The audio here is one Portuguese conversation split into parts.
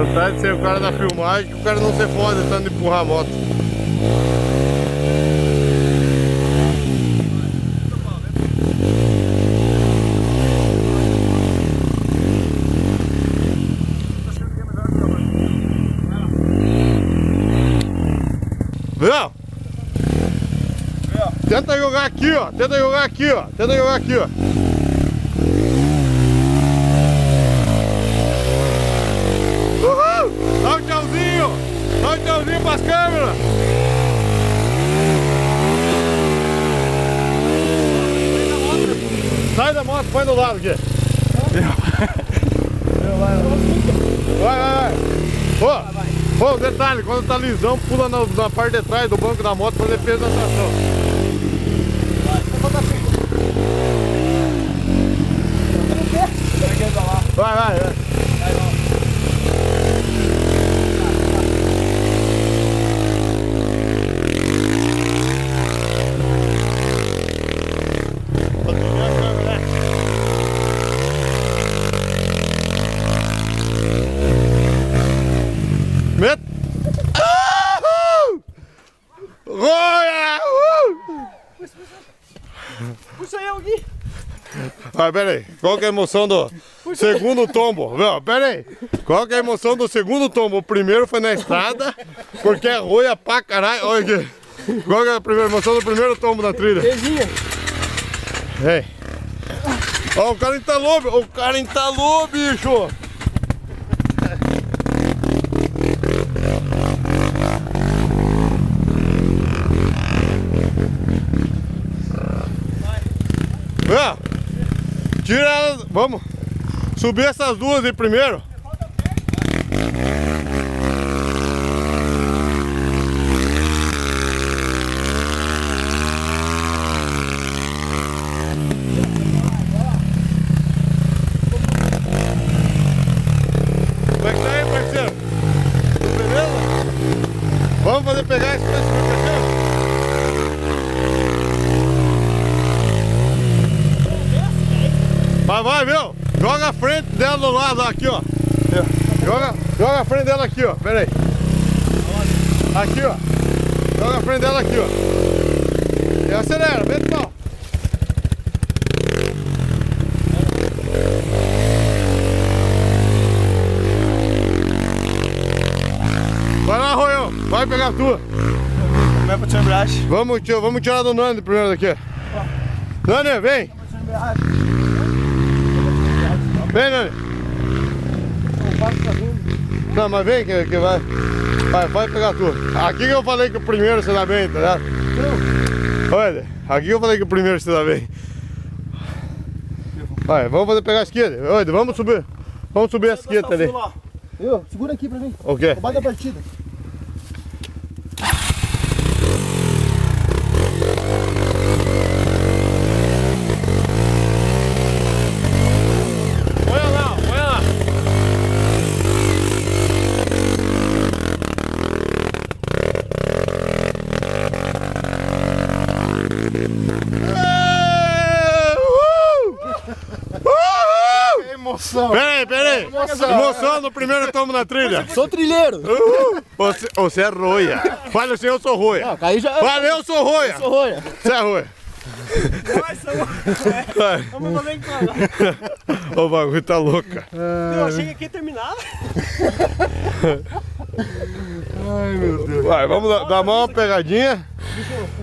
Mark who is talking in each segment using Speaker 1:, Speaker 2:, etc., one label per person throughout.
Speaker 1: Vantagem de ser o cara da filmagem, que o cara não se fode tanto de empurrar a moto. Viu? Tenta jogar aqui, ó. Tenta jogar aqui, ó. Tenta jogar aqui, ó. Uhul! Dá um tchauzinho! Dá um tchauzinho pras câmeras! Sai da moto, põe do lado aqui. Vai. Ô, detalhe, quando tá lisão, pula na parte de trás do banco da moto pra defesa da tração. Vai.
Speaker 2: Puxa eu aqui.
Speaker 1: Ah, pera aí, qual que é a emoção do segundo tombo? Não, pera aí, qual que é a emoção do segundo tombo? O primeiro foi na estrada, porque é roia pra caralho. Olha aqui, qual que é a primeira emoção do primeiro tombo na trilha?
Speaker 2: Beijinho.
Speaker 1: Ei. Ó, o cara entalou, bicho! Tira elas, vamos subir essas duas aí primeiro. Como é que tá aí, parceiro? Tudo beleza? Vamos fazer pegar esse parceiro? Vai, viu? Joga a frente dela do lado aqui, ó. Joga a frente dela aqui, ó. Pera aí. Aqui, ó. Joga a frente dela aqui, ó. E acelera, vem do pau. Vai lá, Royão. Vai pegar a tua.
Speaker 2: Vai pra embreagem.
Speaker 1: Vamos tirar do Nani primeiro daqui. Nani, vem. Vem, Nani. Não, mas vem que vai. Vai pegar a tua. Aqui que eu falei que o primeiro você dá bem, tá ligado? Olha, aqui que eu falei que o primeiro você dá bem. Vai, vamos pegar a esquerda. Olha, vamos subir. Vamos subir a esquerda ali.
Speaker 2: Eu, segura aqui pra mim.
Speaker 1: O quê?
Speaker 2: O baile da partida. Emoção.
Speaker 1: Pera aí. Emoção no primeiro tombo na trilha.
Speaker 2: Sou trilheiro.
Speaker 1: Você é roia. Fala assim, eu sou roia.
Speaker 2: Não, Caí já...
Speaker 1: Fala, eu sou roia.
Speaker 2: Sou roia.
Speaker 1: Você é roia.
Speaker 2: Vamos fazer em casa.
Speaker 1: O bagulho tá louco.
Speaker 2: Eu achei que aqui ia terminar.
Speaker 1: Ai, meu Deus. Vai, vamos dar uma pegadinha.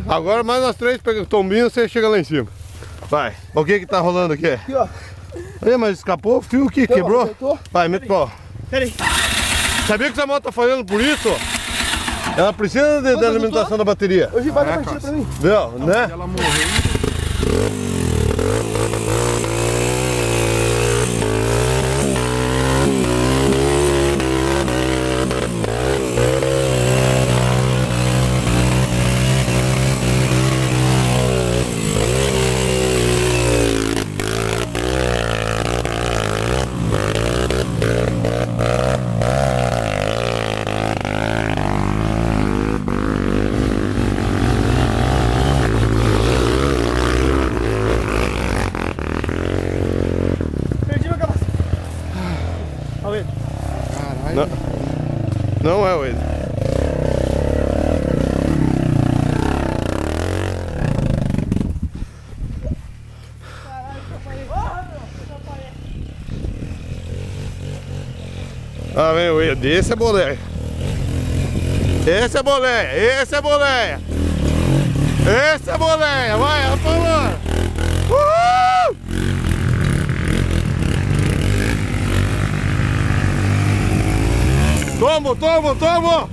Speaker 1: Agora mais nós três tombinhos, você chega lá em cima. Vai. O que tá rolando aqui?
Speaker 2: Aqui, ó.
Speaker 1: Aí, mas escapou o fio que quebrou?
Speaker 2: Acertou.
Speaker 1: Vai, mete pau.
Speaker 2: Pera aí.
Speaker 1: Sabia que essa moto tá falhando por isso? Ela precisa de alimentação da bateria.
Speaker 2: Hoje vai da partida pra mim.
Speaker 1: Viu, né?
Speaker 3: Ela morreu.
Speaker 1: vai, Wade. Ah, vem o Wade. Esse é boleia. Esse é boleia. Esse é boleia. Esse é boleia. Vai, rapaz. Tomo, tomo, tomo!